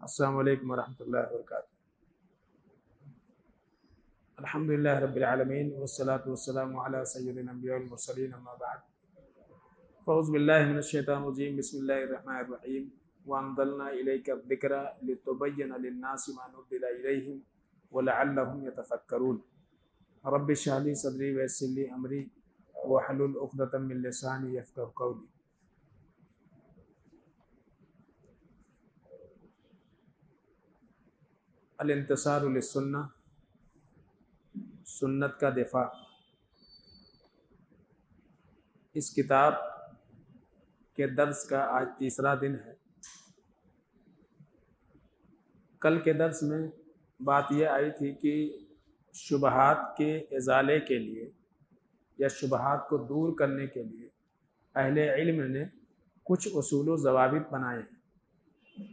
السلام علیکم ورحمۃ اللہ وبرکاتہ۔ الحمدللہ رب العالمین والصلاة والسلام علی سید الانبیاء والمرسلین، اما بعد فاعوذ باللہ من الشیطان الرجیم، بسم اللہ الرحمن الرحیم۔ وانزلنا الیک الذکر لتبین للناس ما نزل الیہم ولعلہم یتفکرون۔ رب اشرح لی صدری ویسر لی امری واحلل عقدۃ من لسانی یفقہوا قولی۔ الانتصار للسنہ، سنت کا دفاع۔ اس کتاب کے درس کا آج تیسرا دن ہے۔ کل کے درس میں بات یہ آئی تھی کہ شبہات کے ازالے کے لیے یا شبہات کو دور کرنے کے لیے اہل علم نے کچھ اصول و ضوابط بنائے ہیں۔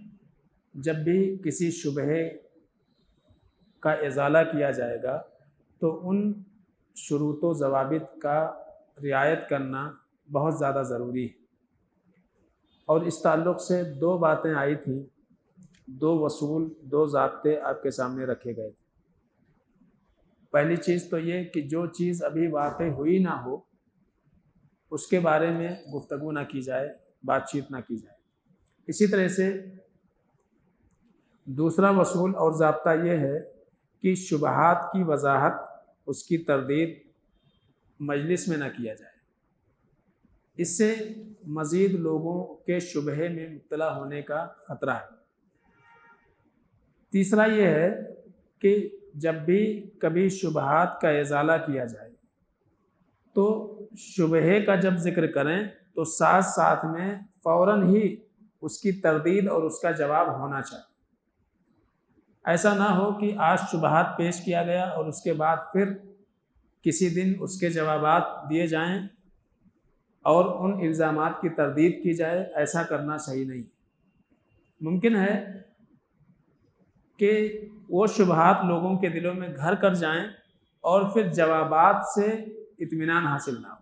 جب بھی کسی شبہے کا ازالہ کیا جائے گا تو ان شروط و ضوابط کا رعایت کرنا بہت زیادہ ضروری ہے، اور اس تعلق سے دو باتیں آئی تھیں، دو اصول، دو ضابطے آپ کے سامنے رکھے گئے تھے۔ پہلی چیز تو یہ کہ جو چیز ابھی واقع ہوئی نہ ہو اس کے بارے میں گفتگو نہ کی جائے، بات چیت نہ کی جائے۔ اسی طرح سے دوسرا اصول اور ضابطہ یہ ہے کہ شبہات کی وضاحت، اس کی تردید مجلس میں نہ کیا جائے، اس سے مزید لوگوں کے شبہے میں مبتلا ہونے کا خطرہ ہے۔ تیسرا یہ ہے کہ جب بھی کبھی شبہات کا ازالہ کیا جائے تو شبہے کا جب ذکر کریں تو ساتھ ساتھ میں فوراً ہی اس کی تردید اور اس کا جواب ہونا چاہیے۔ ایسا نہ ہو کہ آج شبہات پیش کیا گیا اور اس کے بعد پھر کسی دن اس کے جوابات دیے جائیں اور ان الزامات کی تردید کی جائے۔ ایسا کرنا صحیح نہیں۔ ممکن ہے کہ وہ شبہات لوگوں کے دلوں میں گھر کر جائیں اور پھر جوابات سے اطمینان حاصل نہ ہو۔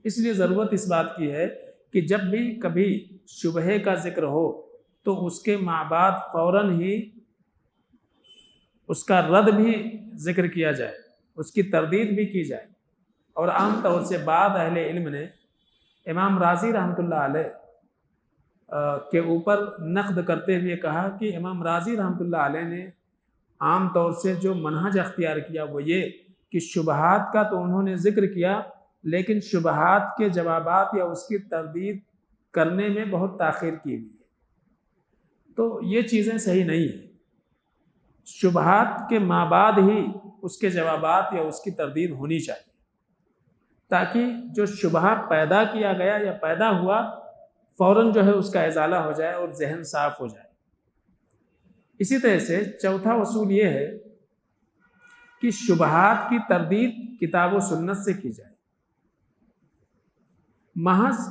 اس لیے ضرورت اس بات کی ہے کہ جب بھی کبھی شبہے کا ذکر ہو تو اس کے بعد فوراً ہی اس کا رد بھی ذکر کیا جائے، اس کی تردید بھی کی جائے۔ اور عام طور سے بعض اہل علم نے امام راضی رحمۃ اللہ علیہ کے اوپر نقد کرتے ہوئے کہا کہ امام راضی رحمۃ اللہ علیہ نے عام طور سے جو منہج اختیار کیا وہ یہ کہ شبہات کا تو انہوں نے ذکر کیا، لیکن شبہات کے جوابات یا اس کی تردید کرنے میں بہت تاخیر کی ہوئی ہے۔ تو یہ چیزیں صحیح نہیں ہیں۔ شبہات کے بعد ہی اس کے جوابات یا اس کی تردید ہونی چاہیے، تاکہ جو شبہہ پیدا کیا گیا یا پیدا ہوا فوراً جو ہے اس کا ازالہ ہو جائے اور ذہن صاف ہو جائے۔ اسی طرح سے چوتھا اصول یہ ہے کہ شبہات کی تردید کتاب و سنت سے کی جائے۔ محض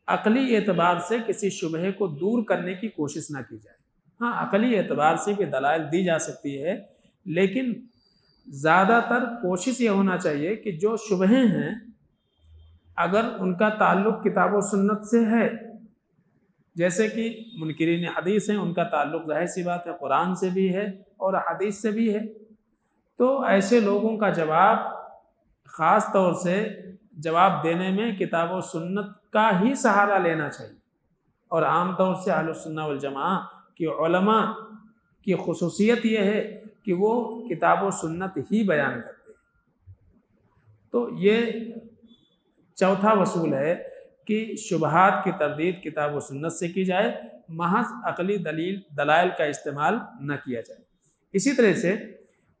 عقلی اعتبار سے کسی شبہے کو دور کرنے کی کوشش نہ کی جائے۔ ہاں، عقلی اعتبار سے بھی دلائل دی جا سکتی ہے، لیکن زیادہ تر کوشش یہ ہونا چاہیے کہ جو شبہے ہیں اگر ان کا تعلق کتاب و سنت سے ہے، جیسے کہ منکرین حدیث ہیں، ان کا تعلق ظاہر سی بات ہے قرآن سے بھی ہے اور حدیث سے بھی ہے، تو ایسے لوگوں کا جواب خاص طور سے جواب دینے میں کتاب و سنت کا ہی سہارا لینا چاہیے۔ اور عام طور سے اہل السنہ والجماعہ کہ علماء کی خصوصیت یہ ہے کہ وہ کتاب و سنت ہی بیان کرتے ہیں۔ تو یہ چوتھا اصول ہے کہ شبہات کی تردید کتاب و سنت سے کی جائے، محض عقلی دلائل کا استعمال نہ کیا جائے۔ اسی طرح سے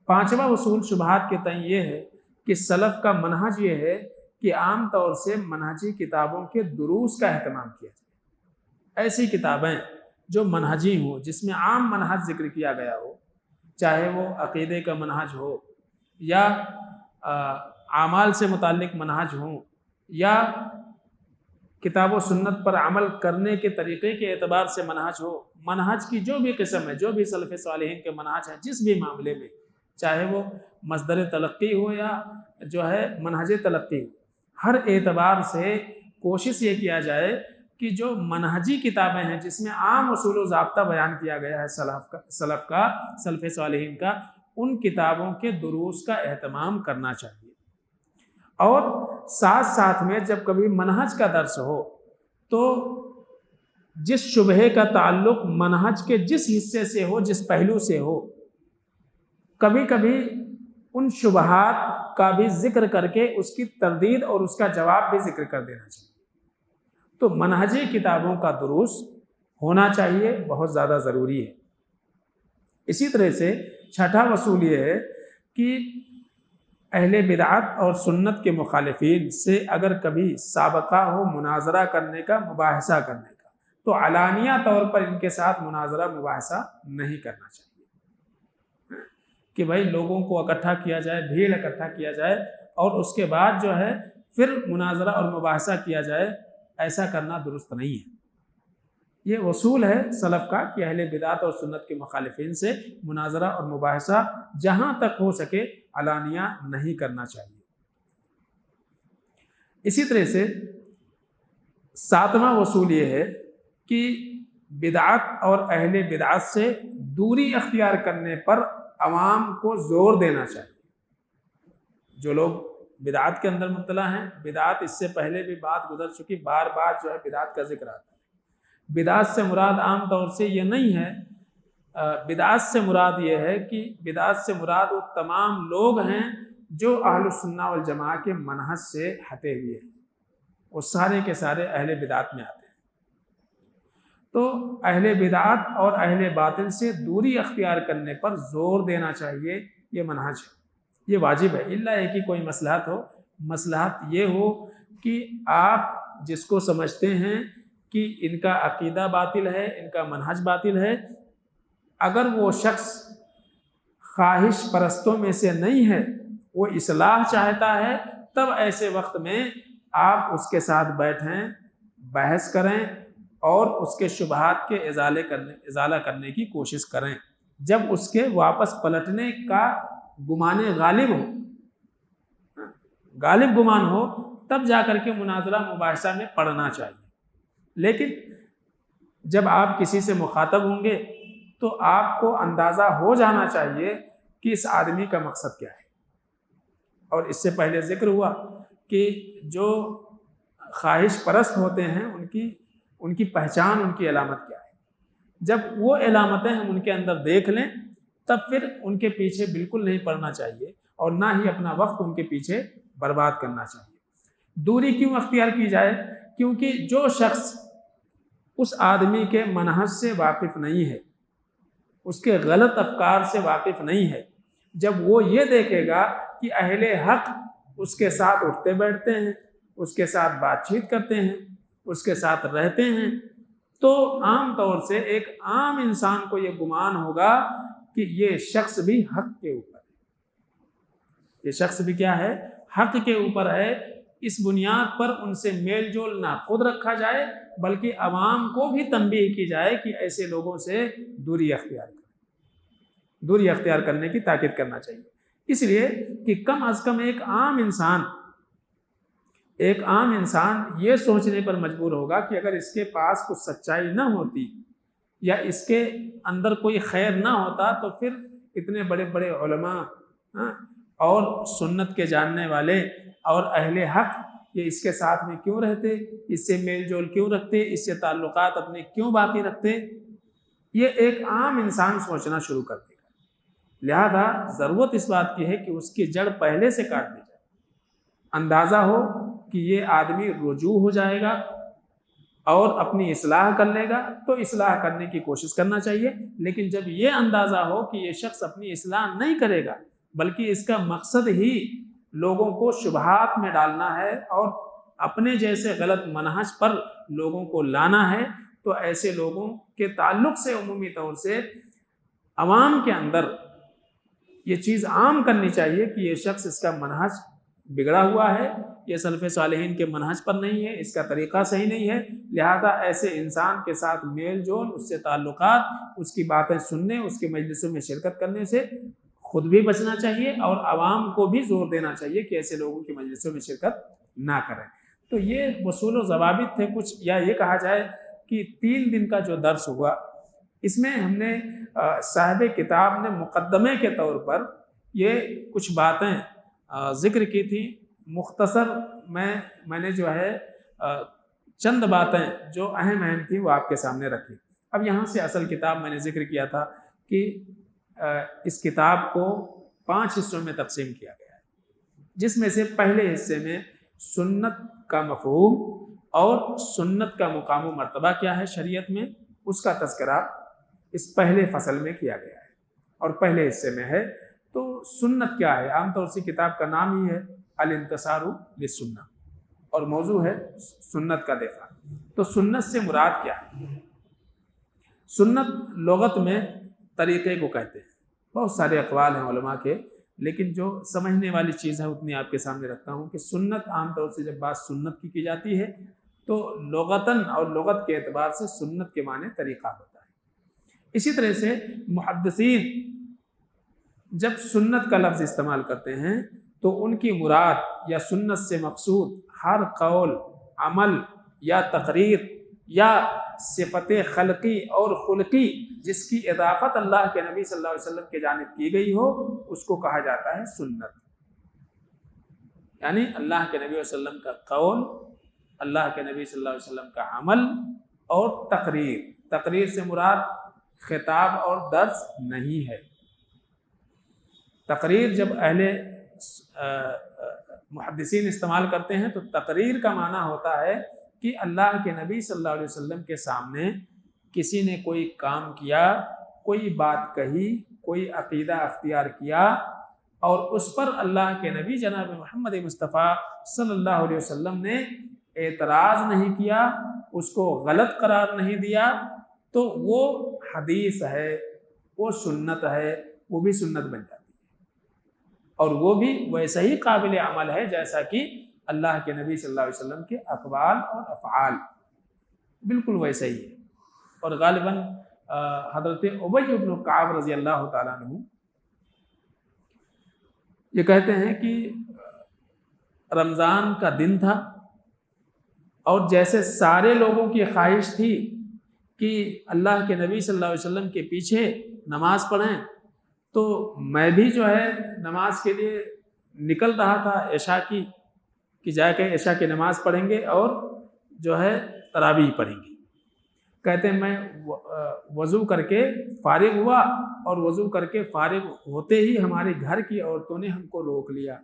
پانچواں اصول شبہات کے تئیں یہ ہے کہ سلف کا منہج یہ ہے کہ عام طور سے منہجی کتابوں کے دروس کا اہتمام کیا جائے۔ ایسی کتابیں جو منہجی ہوں، جس میں عام منہج ذکر کیا گیا ہو، چاہے وہ عقیدے کا منہج ہو یا اعمال سے متعلق منہج ہوں یا کتاب و سنت پر عمل کرنے کے طریقے کے اعتبار سے منہج ہو، منہج کی جو بھی قسم ہے، جو بھی سلف صالحین کے منہج ہیں، جس بھی معاملے میں، چاہے وہ مصدر تلقی ہو یا جو ہے منہج تلقی ہو، ہر اعتبار سے کوشش یہ کیا جائے کہ جو منہجی کتابیں ہیں جس میں عام اصول و ضابطہ بیان کیا گیا ہے سلف صالحین کا، ان کتابوں کے دروس کا اہتمام کرنا چاہیے۔ اور ساتھ ساتھ میں جب کبھی منہج کا درس ہو تو جس شبہے کا تعلق منہج کے جس حصے سے ہو، جس پہلو سے ہو، کبھی کبھی ان شبہات کا بھی ذکر کر کے اس کی تردید اور اس کا جواب بھی ذکر کر دینا چاہیے۔ تو منہجی کتابوں کا دروس ہونا چاہیے، بہت زیادہ ضروری ہے۔ اسی طرح سے چھٹا اصول یہ ہے کہ اہل بدعت اور سنت کے مخالفین سے اگر کبھی سابقہ ہو مناظرہ کرنے کا، مباحثہ کرنے کا، تو علانیہ طور پر ان کے ساتھ مناظرہ مباحثہ نہیں کرنا چاہیے کہ بھائی لوگوں کو اکٹھا کیا جائے، بھیڑ اکٹھا کیا جائے اور اس کے بعد جو ہے پھر مناظرہ اور مباحثہ کیا جائے، ایسا کرنا درست نہیں ہے۔ یہ اصول ہے سلف کا کہ اہل بدعت اور سنت کے مخالفین سے مناظرہ اور مباحثہ جہاں تک ہو سکے علانیہ نہیں کرنا چاہیے۔ اسی طرح سے ساتواں اصول یہ ہے کہ بدعت اور اہل بدعت سے دوری اختیار کرنے پر عوام کو زور دینا چاہیے۔ جو لوگ بدعت کے اندر مبتلا ہیں، بدعت اس سے پہلے بھی بات گزر چکی، بار بار جو ہے بدعت کا ذکر آتا ہے۔ بدعت سے مراد عام طور سے یہ نہیں ہے، بدعت سے مراد یہ ہے کہ بدعت سے مراد وہ تمام لوگ ہیں جو اہل السنہ والجماعہ کے منہج سے ہٹے ہوئے ہیں، وہ سارے کے سارے اہل بدعت میں آتے ہیں۔ تو اہل بدعت اور اہل باطل سے دوری اختیار کرنے پر زور دینا چاہیے، یہ منہج ہے، یہ واجب ہے، الا ہے کہ کوئی مصلحت ہو۔ مصلحت یہ ہو کہ آپ جس کو سمجھتے ہیں کہ ان کا عقیدہ باطل ہے، ان کا منہج باطل ہے، اگر وہ شخص خواہش پرستوں میں سے نہیں ہے، وہ اصلاح چاہتا ہے، تب ایسے وقت میں آپ اس کے ساتھ بیٹھیں، بحث کریں اور اس کے شبہات کے ازالہ کرنے کی کوشش کریں۔ جب اس کے واپس پلٹنے کا گمان غالب گمان ہو، تب جا کر کے مناظرہ مباحثہ میں پڑھنا چاہیے۔ لیکن جب آپ کسی سے مخاطب ہوں گے تو آپ کو اندازہ ہو جانا چاہیے کہ اس آدمی کا مقصد کیا ہے۔ اور اس سے پہلے ذکر ہوا کہ جو خواہش پرست ہوتے ہیں ان کی پہچان، ان کی علامت کیا ہے۔ جب وہ علامتیں ہم ان کے اندر دیکھ لیں تب پھر ان کے پیچھے بالکل نہیں پڑنا چاہیے اور نہ ہی اپنا وقت ان کے پیچھے برباد کرنا چاہیے۔ دوری کیوں اختیار کی جائے؟ کیونکہ جو شخص اس آدمی کے منہج سے واقف نہیں ہے، اس کے غلط افکار سے واقف نہیں ہے، جب وہ یہ دیکھے گا کہ اہل حق اس کے ساتھ اٹھتے بیٹھتے ہیں، اس کے ساتھ بات چیت کرتے ہیں، اس کے ساتھ رہتے ہیں، تو عام طور سے ایک عام انسان کو یہ گمان ہوگا کہ یہ شخص بھی حق کے اوپر ہے، یہ شخص بھی کیا ہے؟ حق کے اوپر ہے۔ اس بنیاد پر ان سے میل جول نہ خود رکھا جائے بلکہ عوام کو بھی تنبیہ کی جائے کہ ایسے لوگوں سے دوری اختیار کرنے کی تاکید کرنا چاہیے۔ اس لیے کہ کم از کم ایک عام انسان یہ سوچنے پر مجبور ہوگا کہ اگر اس کے پاس کچھ سچائی نہ ہوتی یا اس کے اندر کوئی خیر نہ ہوتا تو پھر اتنے بڑے بڑے علماء اور سنت کے جاننے والے اور اہل حق یہ اس کے ساتھ میں کیوں رہتے، اس سے میل جول کیوں رکھتے، اس سے تعلقات اپنے کیوں باقی رکھتے؟ یہ ایک عام انسان سوچنا شروع کر دے گا۔ لہذا ضرورت اس بات کی ہے کہ اس کی جڑ پہلے سے کاٹ دی جائے، اندازہ ہو کہ یہ آدمی رجوع ہو جائے گا اور اپنی اصلاح کر لے گا تو اصلاح کرنے کی کوشش کرنا چاہیے۔ لیکن جب یہ اندازہ ہو کہ یہ شخص اپنی اصلاح نہیں کرے گا بلکہ اس کا مقصد ہی لوگوں کو شبہات میں ڈالنا ہے اور اپنے جیسے غلط منہج پر لوگوں کو لانا ہے، تو ایسے لوگوں کے تعلق سے عمومی طور سے عوام کے اندر یہ چیز عام کرنی چاہیے کہ یہ شخص، اس کا منہج بگڑا ہوا ہے، یہ سلف صالحین کے منہج پر نہیں ہے، اس کا طریقہ صحیح نہیں ہے، لہذا ایسے انسان کے ساتھ میل جول، اس سے تعلقات، اس کی باتیں سننے، اس کے مجلسوں میں شرکت کرنے سے خود بھی بچنا چاہیے اور عوام کو بھی زور دینا چاہیے کہ ایسے لوگوں کی مجلسوں میں شرکت نہ کریں۔ تو یہ اصول و ضوابط تھے کچھ، یا یہ کہا جائے کہ 3 دن کا جو درس ہوا، اس میں ہم نے صاحب کتاب نے مقدمے کے طور پر یہ کچھ باتیں ذکر کی تھی. مختصر میں نے جو ہے چند باتیں جو اہم تھیں وہ آپ کے سامنے رکھی. اب یہاں سے اصل کتاب میں نے ذکر کیا تھا کہ اس کتاب کو 5 حصوں میں تقسیم کیا گیا ہے، جس میں سے پہلے حصے میں سنت کا مفہوم اور سنت کا مقام و مرتبہ کیا ہے شریعت میں، اس کا تذکرہ اس پہلے فصل میں کیا گیا ہے اور پہلے حصے میں ہے. تو سنت کیا ہے؟ عام طور سے کتاب کا نام ہی ہے الانتصار للسنہ اور موضوع ہے سنت کا دفاع. تو سنت سے مراد کیا ہے؟ سنت لغت میں طریقے کو کہتے ہیں. بہت سارے اقوال ہیں علماء کے، لیکن جو سمجھنے والی چیز ہے اتنی آپ کے سامنے رکھتا ہوں کہ سنت عام طور سے جب بات سنت کی جاتی ہے تو لغتاً اور لغت کے اعتبار سے سنت کے معنی طریقہ ہوتا ہے. اسی طرح سے محدثین جب سنت کا لفظ استعمال کرتے ہیں تو ان کی مراد یا سنت سے مقصود ہر قول، عمل یا تقریر یا صفت خلقی اور خلقی جس کی اضافت اللہ کے نبی صلی اللہ علیہ وسلم کے جانب کی گئی ہو، اس کو کہا جاتا ہے سنت. یعنی اللہ کے نبی صلی اللہ علیہ وسلم کا قول، اللہ کے نبی صلی اللہ علیہ وسلم کا عمل اور تقریر. تقریر سے مراد خطاب اور درس نہیں ہے. تقریر جب اہل محدثین استعمال کرتے ہیں تو تقریر کا معنی ہوتا ہے کہ اللہ کے نبی صلی اللہ علیہ وسلم کے سامنے کسی نے کوئی کام کیا، کوئی بات کہی، کوئی عقیدہ اختیار کیا اور اس پر اللہ کے نبی جناب محمد مصطفیٰ صلی اللہ علیہ وسلم نے اعتراض نہیں کیا، اس کو غلط قرار نہیں دیا، تو وہ حدیث ہے، وہ سنت ہے، وہ بھی سنت بن جاتی ہے اور وہ بھی ویسا ہی قابل عمل ہے جیسا کہ اللہ کے نبی صلی اللہ علیہ وسلم کے اقوال اور افعال بالکل ویسا ہی ہے. اور غالباً حضرت ابی بن کعب رضی اللہ تعالیٰ عنہ یہ کہتے ہیں کہ رمضان کا دن تھا اور جیسے سارے لوگوں کی خواہش تھی کہ اللہ کے نبی صلی اللہ علیہ وسلم کے پیچھے نماز پڑھیں، تو میں بھی جو ہے نماز کے لیے نکل رہا تھا عشاء کی، کہ جا کے عشاء کی نماز پڑھیں گے اور جو ہے تراویح پڑھیں گے. کہتے ہیں میں وضو کر کے فارغ ہوا اور وضو کر کے فارغ ہوتے ہی ہمارے گھر کی عورتوں نے ہم کو روک لیا.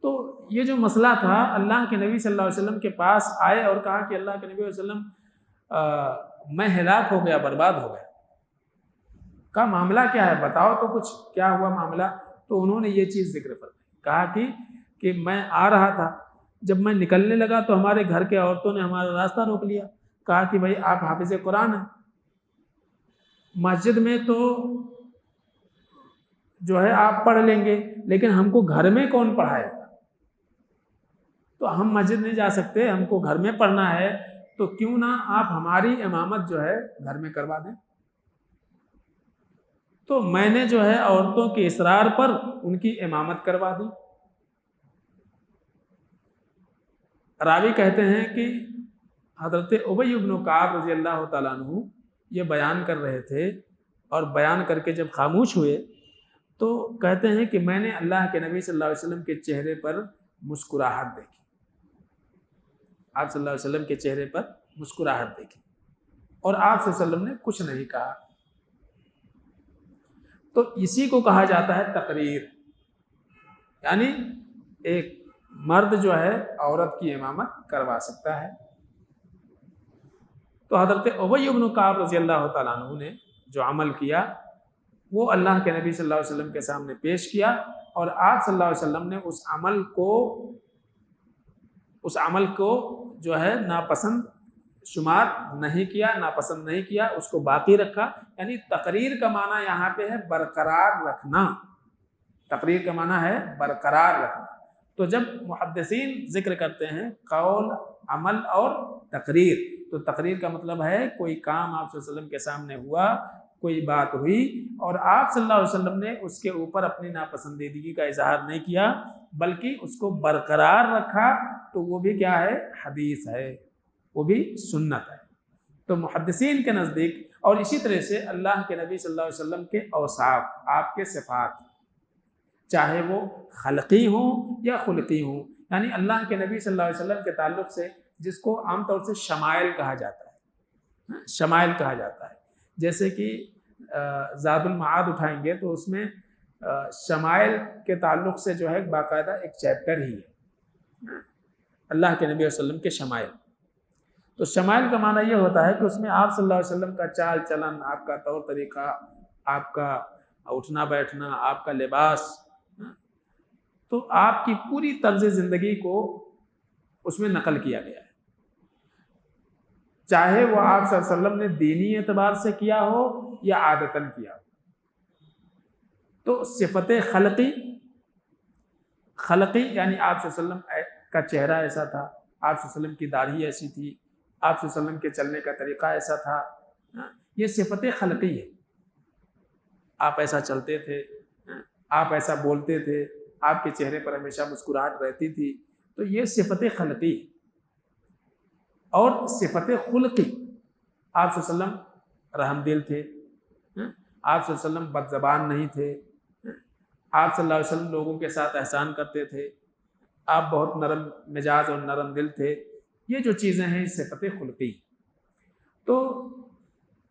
تو یہ جو مسئلہ تھا، اللہ کے نبی صلی اللہ علیہ وسلم کے پاس آئے اور کہا کہ اللہ کے نبی علیہ وسلم میں ہلاک ہو گیا، برباد ہو گیا. کہا معاملہ کیا ہے، بتاؤ تو کچھ کیا ہوا معاملہ. تو انہوں نے یہ چیز ذکر فرمائی، کہا کہ میں آ رہا تھا، جب میں نکلنے لگا تو ہمارے گھر کے عورتوں نے ہمارا راستہ روک لیا. کہا کہ بھائی آپ حافظ قرآن ہیں، مسجد میں تو جو ہے آپ پڑھ لیں گے، لیکن ہم کو گھر میں کون پڑھائے گا؟ تو ہم مسجد نہیں جا سکتے، ہم کو گھر میں پڑھنا ہے، تو کیوں نہ آپ ہماری امامت جو ہے گھر میں کروا دیں. تو میں نے جو ہے عورتوں کے اصرار پر ان کی امامت کروا دی. راوی کہتے ہیں کہ حضرت ابی بن کعب رضی اللہ تعالیٰ عنہ یہ بیان کر رہے تھے اور بیان کر کے جب خاموش ہوئے تو کہتے ہیں کہ میں نے اللہ کے نبی صلی اللہ علیہ وسلم کے چہرے پر مسکراہٹ دیکھی. آپ صلی اللہ علیہ وسلم کے چہرے پر مسکراہٹ دیکھی اور آپ صلی اللہ علیہ وسلم نے کچھ نہیں کہا. تو اسی کو کہا جاتا ہے تقریر. یعنی ایک مرد جو ہے عورت کی امامت کروا سکتا ہے. تو حضرت ابی بن کعب رضی اللہ تعالیٰ عنہ نے جو عمل کیا وہ اللہ کے نبی صلی اللہ علیہ وسلم کے سامنے پیش کیا اور آپ صلی اللہ علیہ وسلم نے اس عمل کو جو ہے ناپسند شمار نہیں کیا، ناپسند نہیں کیا، اس کو باقی رکھا. یعنی تقریر کا معنی یہاں پہ ہے برقرار رکھنا. تقریر کا معنی ہے برقرار رکھنا. تو جب محدثین ذکر کرتے ہیں قول، عمل اور تقریر، تو تقریر کا مطلب ہے کوئی کام آپ صلی اللہ علیہ وسلم کے سامنے ہوا، کوئی بات ہوئی اور آپ صلی اللہ علیہ وسلم نے اس کے اوپر اپنی ناپسندیدگی کا اظہار نہیں کیا بلکہ اس کو برقرار رکھا تو وہ بھی کیا ہے؟ حدیث ہے، وہ بھی سنت ہے۔ تو محدثین کے نزدیک، اور اسی طرح سے اللہ کے نبی صلی اللہ علیہ وسلم کے اوصاف، آپ کے صفات، چاہے وہ خلقی ہوں یا خلقی ہوں، یعنی اللہ کے نبی صلی اللہ علیہ وسلم کے تعلق سے جس کو عام طور سے شمائل کہا جاتا ہے، شمائل کہا جاتا ہے، جیسے کہ زاد المعاد اٹھائیں گے تو اس میں شمائل کے تعلق سے جو ہے باقاعدہ ایک چیپٹر ہی ہے، اللہ کے نبی صلی اللہ علیہ وسلم کے شمائل۔ تو شمائل کا معنی یہ ہوتا ہے کہ اس میں آپ صلی اللہ علیہ وسلم کا چال چلن، آپ کا طور طریقہ، آپ کا اٹھنا بیٹھنا، آپ کا لباس، تو آپ کی پوری طرز زندگی کو اس میں نقل کیا گیا ہے، چاہے وہ آپ صلی اللہ علیہ وسلم نے دینی اعتبار سے کیا ہو یا عادتاً کیا ہو۔ تو صفت خلقی یعنی آپ صلی اللہ علیہ وسلم کا چہرہ ایسا تھا، آپ صلی اللہ علیہ وسلم کی داڑھی ایسی تھی، آپ صلی اللہ علیہ وسلم کے چلنے کا طریقہ ایسا تھا، یہ صفت خلقی ہے۔ آپ ایسا چلتے تھے، آپ ایسا بولتے تھے، آپ کے چہرے پر ہمیشہ مسکراہٹ رہتی تھی، تو یہ صفت خلقی ہے۔ اور صفت خلقی، آپ صلی اللہ علیہ وسلم رحم دل تھے، آپ صلی اللہ علیہ وسلم بد زبان نہیں تھے، آپ صلی اللہ علیہ وسلم لوگوں کے ساتھ احسان کرتے تھے، آپ بہت نرم مزاج اور نرم دل تھے، یہ جو چیزیں ہیں صفت خلقی۔ تو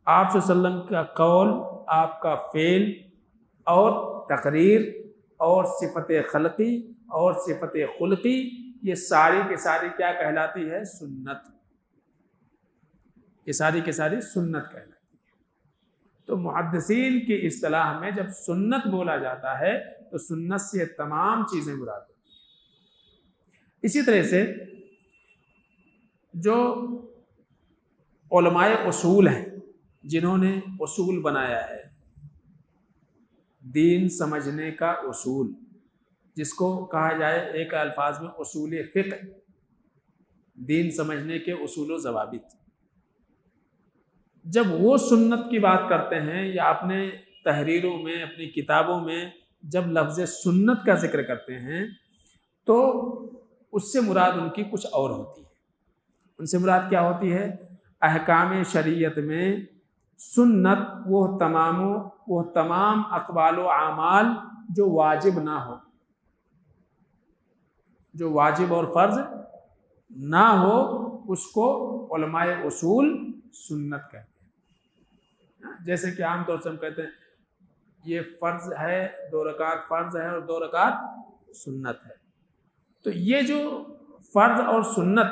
آپ صلی اللہ علیہ وسلم کا قول، آپ کا فعل اور تقریر اور صفت خلقی اور صفت خلقی، یہ ساری کی ساری کیا کہلاتی ہے؟ سنت۔ یہ ساری کی ساری سنت کہلاتی ہے۔ تو محدثین کی اصطلاح میں جب سنت بولا جاتا ہے تو سنت سے تمام چیزیں مراد ہوتی ہیں۔ اسی طرح سے جو علماء اصول ہیں، جنہوں نے اصول بنایا ہے، دین سمجھنے کا اصول، جس کو کہا جائے ایک الفاظ میں اصول فقہ، دین سمجھنے کے اصول و ضوابط، جب وہ سنت کی بات کرتے ہیں یا اپنے تحریروں میں، اپنی کتابوں میں جب لفظ سنت کا ذکر کرتے ہیں تو اس سے مراد ان کی کچھ اور ہوتی ہے۔ ان سے مراد کیا ہوتی ہے؟ احکام شریعت میں سنت وہ تمام اقوال و اعمال جو واجب نہ ہو، جو واجب اور فرض نہ ہو، اس کو علماء اصول سنت کہتے ہیں۔ جیسے کہ عام طور سے ہم کہتے ہیں یہ فرض ہے، 2 رکعت فرض ہے اور 2 رکعت سنت ہے۔ تو یہ جو فرض اور سنت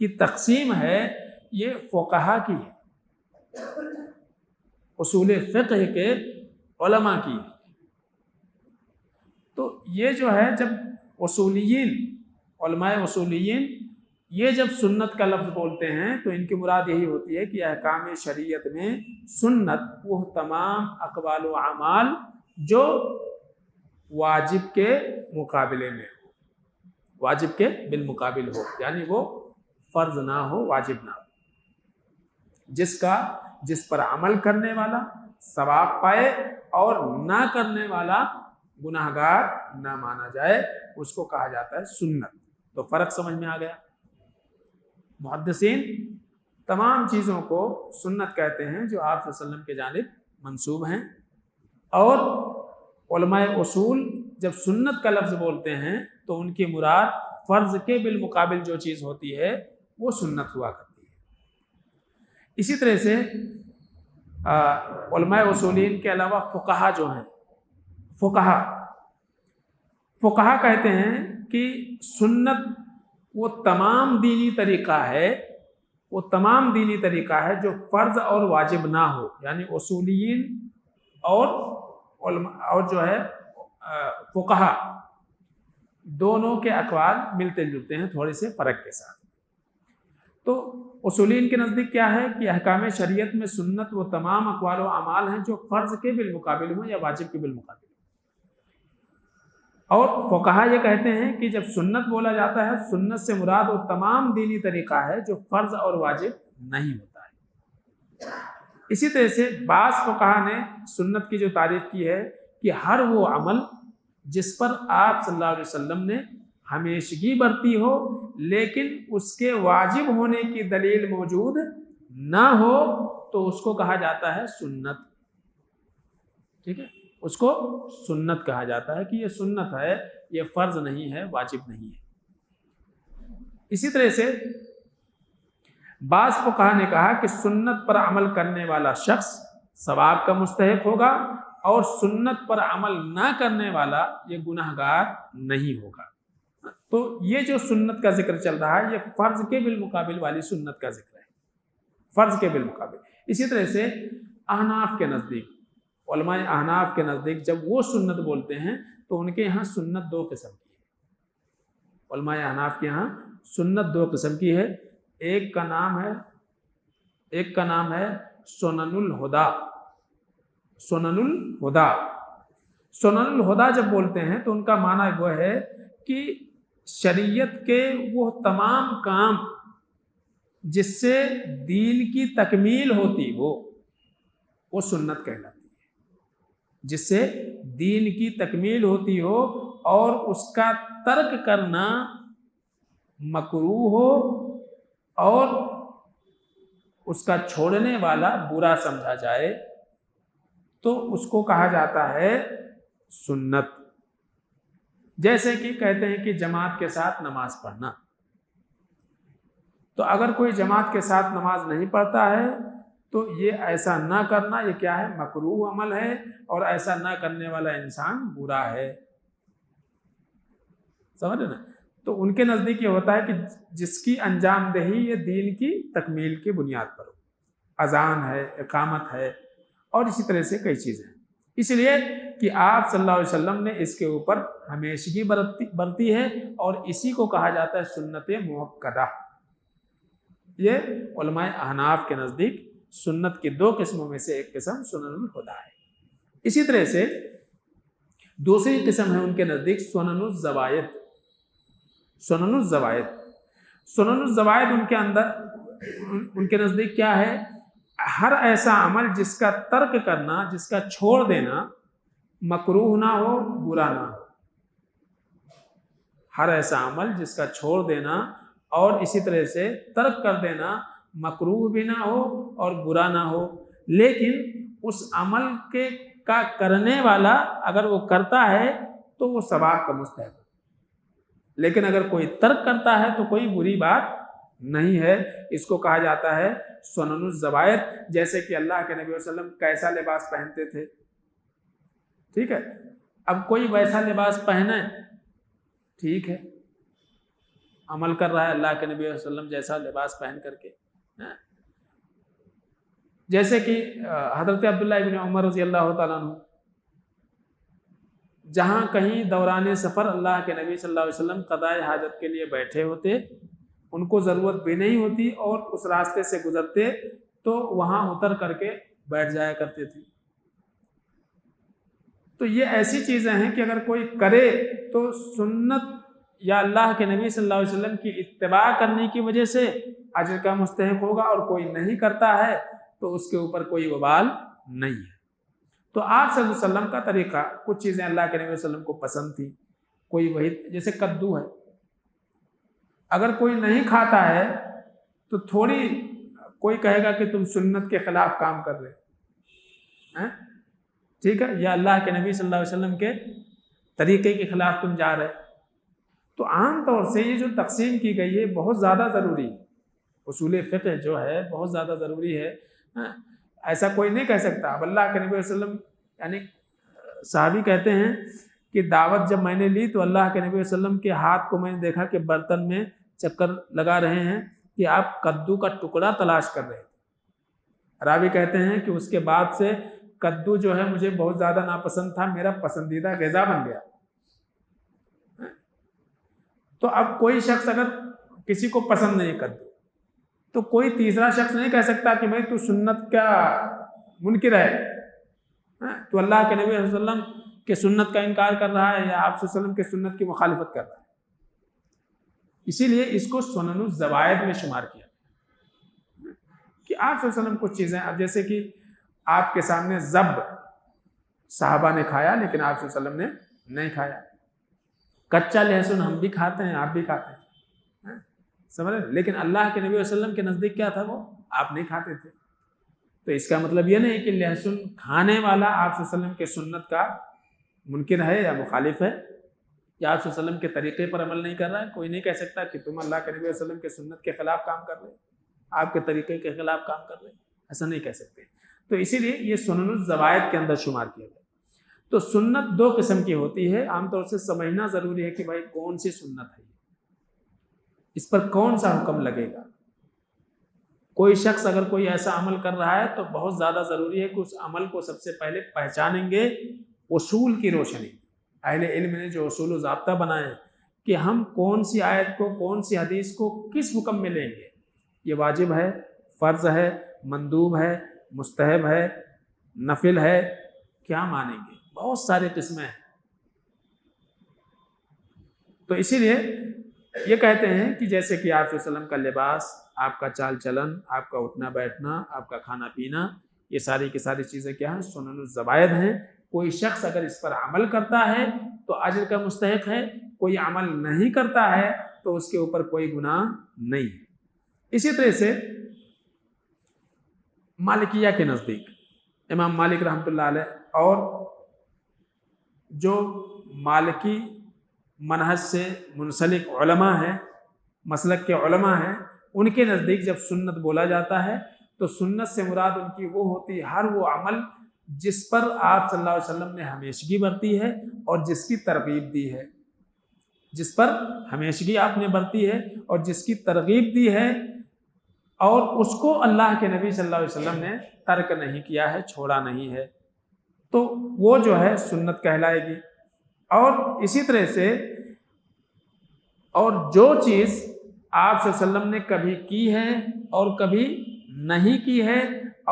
کی تقسیم ہے یہ فقہا کی ہے، اصول فقہ کے علماء کی ہے۔ تو یہ جو ہے جب اصولیین، علماء اصولیین یہ جب سنت کا لفظ بولتے ہیں تو ان کی مراد یہی ہوتی ہے کہ احکام شریعت میں سنت وہ تمام اقوال و اعمال جو واجب کے مقابلے میں ہو، واجب کے بالمقابل ہو، یعنی وہ فرض نہ ہو، واجب نہ ہو، جس پر عمل کرنے والا ثواب پائے اور نہ کرنے والا گناہگار نہ مانا جائے، اس کو کہا جاتا ہے سنت۔ تو فرق سمجھ میں آ گیا؟ محدثین تمام چیزوں کو سنت کہتے ہیں جو آپ صلی اللہ علیہ وسلم کے جانب منسوب ہیں، اور علماء اصول جب سنت کا لفظ بولتے ہیں تو ان کی مراد فرض کے بالمقابل جو چیز ہوتی ہے وہ سنت ہوا کرتی ہے۔ اسی طرح سے علماء اصولین کے علاوہ فقہا جو ہیں، فقہا کہتے ہیں کہ سنت وہ تمام دینی طریقہ ہے، وہ تمام دینی طریقہ ہے جو فرض اور واجب نہ ہو، یعنی اصولیین اور جو ہے فقہا دونوں کے اقوال ملتے جلتے ہیں تھوڑے سے فرق کے ساتھ۔ تو اصولین کے نزدیک کیا ہے کہ احکام شریعت میں سنت وہ تمام اقوال و اعمال ہیں جو فرض کے بالمقابل ہوں یا واجب کے بالمقابل ہوں، اور فقہا یہ کہتے ہیں کہ جب سنت بولا جاتا ہے سنت سے مراد وہ تمام دینی طریقہ ہے جو فرض اور واجب نہیں ہوتا ہے۔ اسی طرح سے بعض فقہا نے سنت کی جو تعریف کی ہے کہ ہر وہ عمل جس پر آپ صلی اللہ علیہ وسلم نے ہمیشگی برتی ہو لیکن اس کے واجب ہونے کی دلیل موجود نہ ہو تو اس کو کہا جاتا ہے سنت. ٹھیک ہے، اس کو سنت کہا جاتا ہے کہ یہ سنت ہے، یہ فرض نہیں ہے، واجب نہیں ہے. اسی طرح سے بعض فقہا نے کہا کہ سنت پر عمل کرنے والا شخص ثواب کا مستحق ہوگا اور سنت پر عمل نہ کرنے والا یہ گناہگار نہیں ہوگا. تو یہ جو سنت کا ذکر چل رہا ہے یہ فرض کے بالمقابل والی سنت کا ذکر ہے، فرض کے بالمقابل. اسی طرح سے احناف کے نزدیک، علماء احناف کے نزدیک جب وہ سنت بولتے ہیں تو ان کے یہاں سنت دو قسم کی ہے. علماء احناف کے یہاں سنت دو قسم کی ہے. ایک کا نام ہے سنن الہدا. سنن الہدا، سنن الہدا جب بولتے ہیں تو ان کا معنی وہ ہے کہ شریعت کے وہ تمام کام جس سے دین کی تکمیل ہوتی ہو وہ سنت کہلاتی ہے. جس سے دین کی تکمیل ہوتی ہو اور اس کا ترک کرنا مکروہ ہو اور اس کا چھوڑنے والا برا سمجھا جائے تو اس کو کہا جاتا ہے سنت. جیسے کہ کہتے ہیں کہ جماعت کے ساتھ نماز پڑھنا، تو اگر کوئی جماعت کے ساتھ نماز نہیں پڑھتا ہے تو یہ ایسا نہ کرنا یہ کیا ہے؟ مکروہ عمل ہے، اور ایسا نہ کرنے والا انسان برا ہے. سمجھ نا؟ تو ان کے نزدیک یہ ہوتا ہے کہ جس کی انجام دہی یہ دین کی تکمیل کی بنیاد پر ہو. اذان ہے، اقامت ہے، اور اسی طرح سے کئی چیزیں ہیں. اس لیے کہ آپ صلی اللہ علیہ وسلم نے اس کے اوپر ہمیشگی برتی ہے اور اسی کو کہا جاتا ہے سنت موقدہ. یہ علماء احناف کے نزدیک سنت کی دو قسموں میں سے ایک قسم سنن الہدا ہے. اسی طرح سے دوسری قسم ہے ان کے نزدیک سنن الزوائد. سنن الزوائد، سنن الزوائد ان کے نزدیک کیا ہے؟ ہر ایسا عمل جس کا ترک کرنا، جس کا چھوڑ دینا مکروہ نہ ہو، برا نہ ہو. ہر ایسا عمل جس کا چھوڑ دینا اور اسی طرح سے ترک کر دینا مکروہ بھی نہ ہو اور برا نہ ہو، لیکن اس عمل کا کرنے والا اگر وہ کرتا ہے تو وہ ثواب کا مستحق. لیکن اگر کوئی ترک کرتا ہے تو کوئی بری بات نہیں ہے. اس کو کہا جاتا ہے سنن الزوائد. جیسے کہ اللہ کے نبی صلی اللہ علیہ وسلم کیسا لباس پہنتے تھے، ٹھیک ہے، اب کوئی ویسا لباس پہنے، ٹھیک ہے، عمل کر رہا ہے اللہ کے نبی صلی اللہ علیہ وسلم جیسا لباس پہن کر کے. جیسے کہ حضرت عبداللہ ابن عمر رضی اللہ تعالیٰ عنہ جہاں کہیں دوران سفر اللہ کے نبی صلی اللہ علیہ وسلم قضاء حاجت کے لیے بیٹھے ہوتے، ان کو ضرورت بھی نہیں ہوتی اور اس راستے سے گزرتے تو وہاں اتر کر کے بیٹھ جایا کرتے تھے. تو یہ ایسی چیزیں ہیں کہ اگر کوئی کرے تو سنت یا اللہ کے نبی صلی اللہ علیہ وسلم کی اتباع کرنے کی وجہ سے اجر کا مستحق ہوگا، اور کوئی نہیں کرتا ہے تو اس کے اوپر کوئی وبال نہیں ہے. تو آپ صلی اللہ علیہ وسلم کا طریقہ، کچھ چیزیں اللہ کے نبی صلی اللہ علیہ وسلم کو پسند تھی، کوئی وہی، جیسے کدو ہے، اگر کوئی نہیں کھاتا ہے تو تھوڑی کوئی کہے گا کہ تم سنت کے خلاف کام کر رہے ہیں، ٹھیک ہے، یا اللہ کے نبی صلی اللہ علیہ وسلم کے طریقے کے خلاف تم جا رہے. تو عام طور سے یہ جو تقسیم کی گئی ہے بہت زیادہ ضروری، اصول فقہ جو ہے بہت زیادہ ضروری ہے. ایسا کوئی نہیں کہہ سکتا. اب اللہ کے نبی صلی اللہ علیہ وسلم، یعنی صحابی کہتے ہیں کہ دعوت جب میں نے لی تو اللہ کے نبی صلی اللہ علیہ وسلم کے ہاتھ کو میں نے دیکھا کہ برتن میں چکر لگا رہے ہیں کہ آپ کدو کا ٹکڑا تلاش کر رہے تھے. راوی کہتے ہیں کہ اس کے بعد سے کدو جو ہے مجھے بہت زیادہ ناپسند تھا، میرا پسندیدہ غذا بن گیا. تو اب کوئی شخص اگر کسی کو پسند نہیں کدو تو کوئی تیسرا شخص نہیں کہہ سکتا کہ بھائی تو سنت کا منکر ہے، تو اللہ کے نبی صلی اللہ علیہ وسلم کے سنت کا انکار کر رہا ہے یا آپ صلی اللہ علیہ وسلم کے سنت کی مخالفت کر رہا ہے. اسی لیے اس کو سنن الزوائد میں شمار کیا کہ آپ صلی اللہ علیہ وسلم کچھ چیزیں، اب جیسے کہ آپ کے سامنے زب صحابہ نے کھایا لیکن آپ صلی اللہ علیہ وسلم نے نہیں کھایا. کچا لہسن ہم بھی کھاتے ہیں، آپ بھی کھاتے ہیں، سمجھ رہے؟ لیکن اللہ کے نبی صلی اللہ علیہ وسلم کے نزدیک کیا تھا؟ وہ آپ نہیں کھاتے تھے۔ تو اس کا مطلب یہ نہیں کہ لہسن کھانے والا آپ صلی اللہ علیہ وسلم کے سنت کا منکر ہے یا مخالف ہے، یا آپ صلی اللہ علیہ وسلم کے طریقے پر عمل نہیں کر رہا ہے۔ کوئی نہیں کہہ سکتا کہ تم اللہ کے نبی صلی اللہ علیہ وسلم کے سنت کے خلاف کام کر رہے ہیں، آپ کے طریقے کے خلاف کام کر رہے ہیں، ایسا نہیں کہہ سکتے۔ تو اسی لیے یہ سنن الزوائد کے اندر شمار کیا گیا۔ تو سنت دو قسم کی ہوتی ہے، عام طور سے سمجھنا ضروری ہے کہ بھائی کون سی سنت ہے، اس پر کون سا حکم لگے گا۔ کوئی شخص اگر کوئی ایسا عمل کر رہا ہے تو بہت زیادہ ضروری ہے کہ اس عمل کو سب سے پہلے پہچانیں گے اصول کی روشنی میں۔ اہل علم نے جو اصول و ضابطہ بنائے ہیں کہ ہم کون سی آیت کو، کون سی حدیث کو کس حکم میں لیں گے، یہ واجب ہے، فرض ہے، مندوب ہے، مستحب ہے، نفل ہے، کیا مانیں گے؟ بہت سارے قسمیں ہیں۔ تو اسی لیے یہ کہتے ہیں کہ جیسے کہ آپ صلی اللہ علیہ وسلم کا لباس، آپ کا چال چلن، آپ کا اٹھنا بیٹھنا، آپ کا کھانا پینا، یہ ساری کی ساری چیزیں کیا ہیں؟ سنن الزوائد ہیں۔ کوئی شخص اگر اس پر عمل کرتا ہے تو اجر کا مستحق ہے، کوئی عمل نہیں کرتا ہے تو اس کے اوپر کوئی گناہ نہیں ہے۔ اسی طرح سے مالکیہ کے نزدیک امام مالک رحمۃ اللہ علیہ اور جو مالکی منہج سے منسلک علماء ہیں، مسلک کے علماء ہیں، ان کے نزدیک جب سنت بولا جاتا ہے تو سنت سے مراد ان کی وہ ہوتی ہے ہر وہ عمل جس پر آپ صلی اللہ علیہ وسلم نے ہمیشگی برتی ہے اور جس کی ترغیب دی ہے، جس پر ہمیشگی آپ نے برتی ہے اور جس کی ترغیب دی ہے، اور اس کو اللہ کے نبی صلی اللہ علیہ وسلم نے ترک نہیں کیا ہے، چھوڑا نہیں ہے، تو وہ جو ہے سنت کہلائے گی۔ اور اسی طرح سے اور جو چیز آپ صلی اللہ علیہ وسلم نے کبھی کی ہے اور کبھی نہیں کی ہے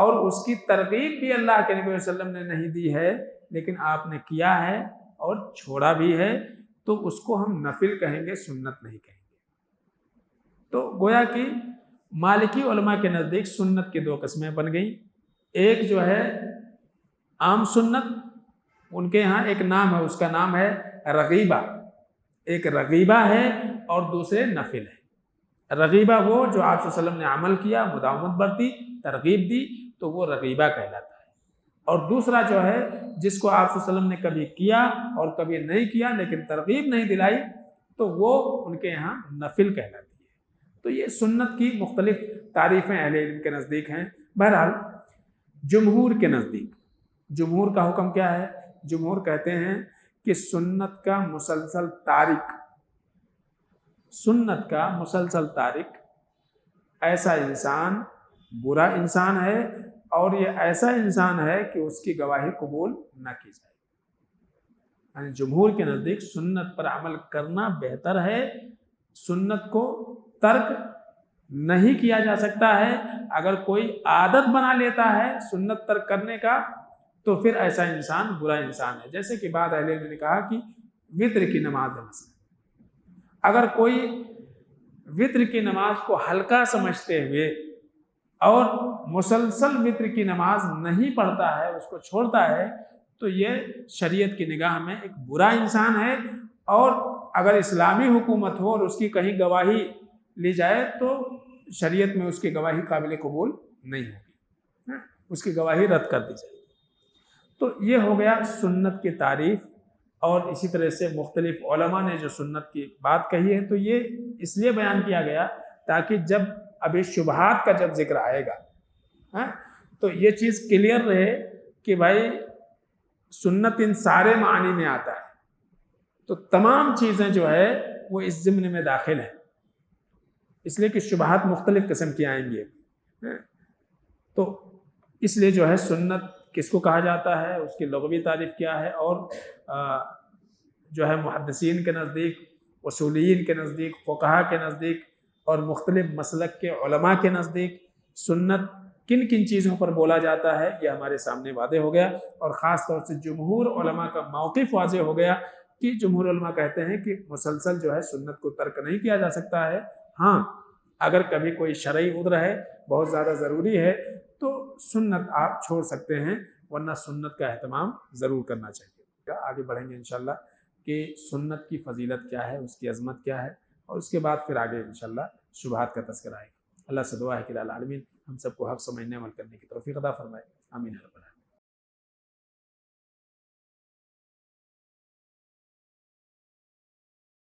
اور اس کی ترغیب بھی اللہ کے نبی صلی اللہ علیہ وسلم نے نہیں دی ہے لیکن آپ نے کیا ہے اور چھوڑا بھی ہے، تو اس کو ہم نفل کہیں گے، سنت نہیں کہیں گے۔ تو گویا کہ مالکی علماء کے نزدیک سنت کی دو قسمیں بن گئیں، ایک جو ہے عام سنت، ان کے ہاں ایک نام ہے، اس کا نام ہے رغیبہ، ایک رغیبہ ہے اور دوسرے نفل ہے۔ رغیبہ وہ جو آپ صلی اللہ علیہ وسلم نے عمل کیا، مداومت برتی، ترغیب دی، تو وہ رغیبہ کہلاتا ہے۔ اور دوسرا جو ہے جس کو آپ صلی اللہ علیہ وسلم نے کبھی کیا اور کبھی نہیں کیا لیکن ترغیب نہیں دلائی، تو وہ ان کے یہاں نفل کہلاتی ہے۔ تو یہ سنت کی مختلف تعریفیں اہل علم کے نزدیک ہیں۔ بہرحال جمہور کے نزدیک، جمہور کا حکم کیا ہے؟ جمہور کہتے ہیں کہ سنت کا مسلسل تارک، سنت کا مسلسل تارک ایسا انسان برا انسان ہے، اور یہ ایسا انسان ہے کہ اس کی گواہی قبول نہ کی جائے۔ یعنی جمہور کے نزدیک سنت پر عمل کرنا بہتر ہے، سنت کو ترک نہیں کیا جا سکتا ہے۔ اگر کوئی عادت بنا لیتا ہے سنت ترک کرنے کا تو پھر ایسا انسان برا انسان ہے۔ جیسے کہ بعض اہل علم نے کہا کہ وتر کی نماز ہے مثلا، اگر کوئی وتر کی نماز کو ہلکا سمجھتے ہوئے اور مسلسل وتر کی نماز نہیں پڑھتا ہے، اس کو چھوڑتا ہے، تو یہ شریعت کی نگاہ میں ایک برا انسان ہے، اور اگر اسلامی حکومت ہو اور اس کی کہیں گواہی لی جائے تو شریعت میں اس کی گواہی قابل قبول نہیں ہوگی، اس کی گواہی رد کر دی جائے گی۔ تو یہ ہو گیا سنت کی تعریف، اور اسی طرح سے مختلف علماء نے جو سنت کی بات کہی ہے تو یہ اس لیے بیان کیا گیا تاکہ جب ابھی شبہات کا جب ذکر آئے گا تو یہ چیز کلیئر رہے کہ بھائی سنت ان سارے معنی میں آتا ہے، تو تمام چیزیں جو ہے وہ اس ضمن میں داخل ہیں، اس لیے کہ شبہات مختلف قسم کی آئیں گی۔ تو اس لیے جو ہے سنت کس کو کہا جاتا ہے، اس کی لغوی تعریف کیا ہے، اور جو ہے محدثین کے نزدیک، اصولیین کے نزدیک، فقہا کے نزدیک اور مختلف مسلک کے علماء کے نزدیک سنت کن کن چیزوں پر بولا جاتا ہے، یہ ہمارے سامنے واضح ہو گیا۔ اور خاص طور سے جمہور علماء کا موقف واضح ہو گیا کہ جمہور علماء کہتے ہیں کہ مسلسل جو ہے سنت کو ترک نہیں کیا جا سکتا ہے، ہاں اگر کبھی کوئی شرعی عذر ہے، بہت زیادہ ضروری ہے، تو سنت آپ چھوڑ سکتے ہیں، ورنہ سنت کا اہتمام ضرور کرنا چاہیے۔ آگے بڑھیں گے انشاءاللہ کہ کہ سنت کی فضیلت کیا ہے، اس کی عظمت کیا ہے، اور اس کے بعد پھر آگے انشاءاللہ شبہات کا تذکرہ آئے گا۔ اللہ سے دعا ہے کہ العالمین ہم سب کو حق سمجھنے عمل کرنے کی توفیق عطا فرمائے، آمین۔